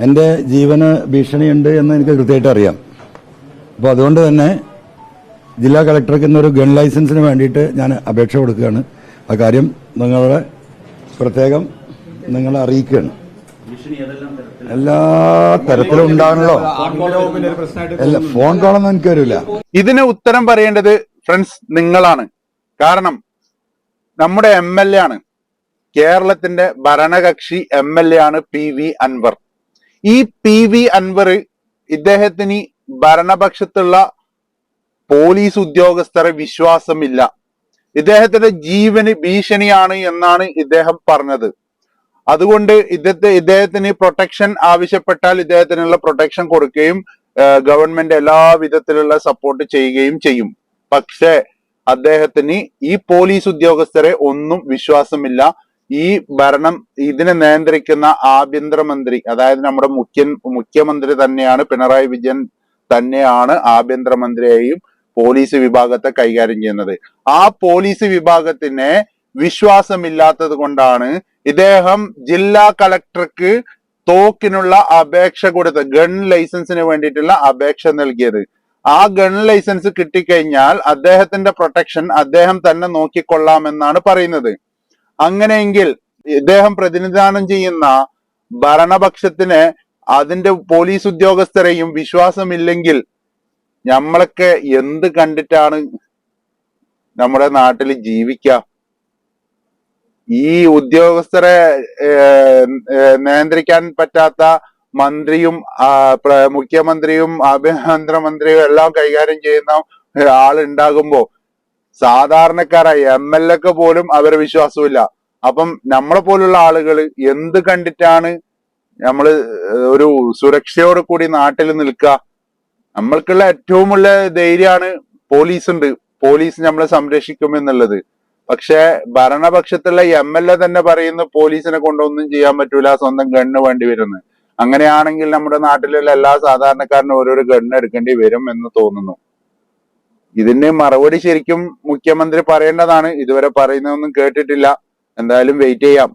എൻ്റെ ജീവന് ഭീഷണിയുണ്ട് എന്ന് എനിക്ക് കൃത്യമായിട്ട് അറിയാം. അപ്പോൾ അതുകൊണ്ട് തന്നെ ജില്ലാ കളക്ടർക്ക് ഇന്നൊരു ഗൺ ലൈസൻസിന് വേണ്ടിയിട്ട് ഞാൻ അപേക്ഷ കൊടുക്കുകയാണ്. ആ കാര്യം നിങ്ങളുടെ പ്രത്യേകം നിങ്ങളെ അറിയിക്കുകയാണ്. എല്ലാ തരത്തിലും ഉണ്ടാകണല്ലോ. അല്ല, ഫോൺ കോളൊന്നും എനിക്ക് വരില്ല. ഇതിന് ഉത്തരം പറയേണ്ടത് ഫ്രണ്ട്സ് നിങ്ങളാണ്. കാരണം നമ്മുടെ MLA ആണ്, കേരളത്തിന്റെ ഭരണകക്ഷി MLA ആണ് PV അൻവർ. ഈ PV അൻവർ ഇദ്ദേഹത്തിന് ഭരണപക്ഷത്തുള്ള പോലീസ് ഉദ്യോഗസ്ഥരെ വിശ്വാസമില്ല. ഇദ്ദേഹത്തിന്റെ ജീവന് ഭീഷണിയാണ് എന്നാണ് ഇദ്ദേഹം പറഞ്ഞത്. അതുകൊണ്ട് ഇദ്ദേഹത്തിന് പ്രൊട്ടക്ഷൻ ആവശ്യപ്പെട്ടാൽ ഇദ്ദേഹത്തിനുള്ള പ്രൊട്ടക്ഷൻ കൊടുക്കുകയും ഗവൺമെന്റ് എല്ലാ വിധത്തിലുള്ള സപ്പോർട്ട് ചെയ്യുകയും ചെയ്യും. പക്ഷേ അദ്ദേഹത്തിന് ഈ പോലീസ് ഉദ്യോഗസ്ഥരെ ഒന്നും വിശ്വാസമില്ല. ഈ ഭരണം ഇതിനെ നിയന്ത്രിക്കുന്ന ആഭ്യന്തരമന്ത്രി, അതായത് നമ്മുടെ മുഖ്യമന്ത്രി തന്നെയാണ്, പിണറായി വിജയൻ തന്നെയാണ് ആഭ്യന്തരമന്ത്രിയെയും പോലീസ് വിഭാഗത്തെ കൈകാര്യം ചെയ്യുന്നത്. ആ പോലീസ് വിഭാഗത്തിനെ വിശ്വാസമില്ലാത്തത് കൊണ്ടാണ് ഇദ്ദേഹം ജില്ലാ കളക്ടർക്ക് തോക്കിനുള്ള അപേക്ഷ കൊടുത്ത് ഗൺ ലൈസൻസിന് വേണ്ടിയിട്ടുള്ള അപേക്ഷ നൽകിയത്. ആ ഗൺ ലൈസൻസ് കിട്ടിക്കഴിഞ്ഞാൽ അദ്ദേഹത്തിന്റെ പ്രൊട്ടക്ഷൻ അദ്ദേഹം തന്നെ നോക്കിക്കൊള്ളാമെന്നാണ് പറയുന്നത്. അങ്ങനെയെങ്കിൽ ഇദ്ദേഹം പ്രതിനിധാനം ചെയ്യുന്ന ഭരണപക്ഷത്തിന് അതിന്റെ പോലീസ് ഉദ്യോഗസ്ഥരെയും വിശ്വാസമില്ലെങ്കിൽ നമ്മളൊക്കെ എന്ത് കണ്ടിട്ടാണ് നമ്മുടെ നാട്ടിൽ ജീവിക്കുക? ഈ ഉദ്യോഗസ്ഥരെ നിയന്ത്രിക്കാൻ പറ്റാത്ത മന്ത്രിയും മുഖ്യമന്ത്രിയും ആഭ്യന്തരമന്ത്രിയും എല്ലാം കൈകാര്യം ചെയ്യുന്ന ആളുണ്ടാകുമ്പോ സാധാരണക്കാരായ MLA പോലും അവരെ വിശ്വാസമില്ല. അപ്പം നമ്മളെ പോലുള്ള ആളുകൾ എന്ത് കണ്ടിട്ടാണ് നമ്മള് ഒരു സുരക്ഷയോട് കൂടി നാട്ടിൽ നിൽക്കുക? നമ്മൾക്കുള്ള ഏറ്റവും ഉള്ള ധൈര്യമാണ് പോലീസ് ഉണ്ട്, പോലീസ് നമ്മളെ സംരക്ഷിക്കുമെന്നുള്ളത്. പക്ഷെ ഭരണപക്ഷത്തുള്ള MLA തന്നെ പറയുന്നു പോലീസിനെ കൊണ്ടൊന്നും ചെയ്യാൻ പറ്റൂല, സ്വന്തം ഗണ്ണ് വേണ്ടി വരുന്നു. അങ്ങനെയാണെങ്കിൽ നമ്മുടെ നാട്ടിലുള്ള എല്ലാ സാധാരണക്കാരനും ഓരോരോ ഗണ്ണ് എടുക്കേണ്ടി വരും എന്ന് തോന്നുന്നു. ഇതിന് മറുപടി ശരിക്കും മുഖ്യമന്ത്രി പറയേണ്ടതാണ്. ഇതുവരെ പറയുന്നതൊന്നും കേട്ടിട്ടില്ല. എന്തായാലും വെയിറ്റ് ചെയ്യാം.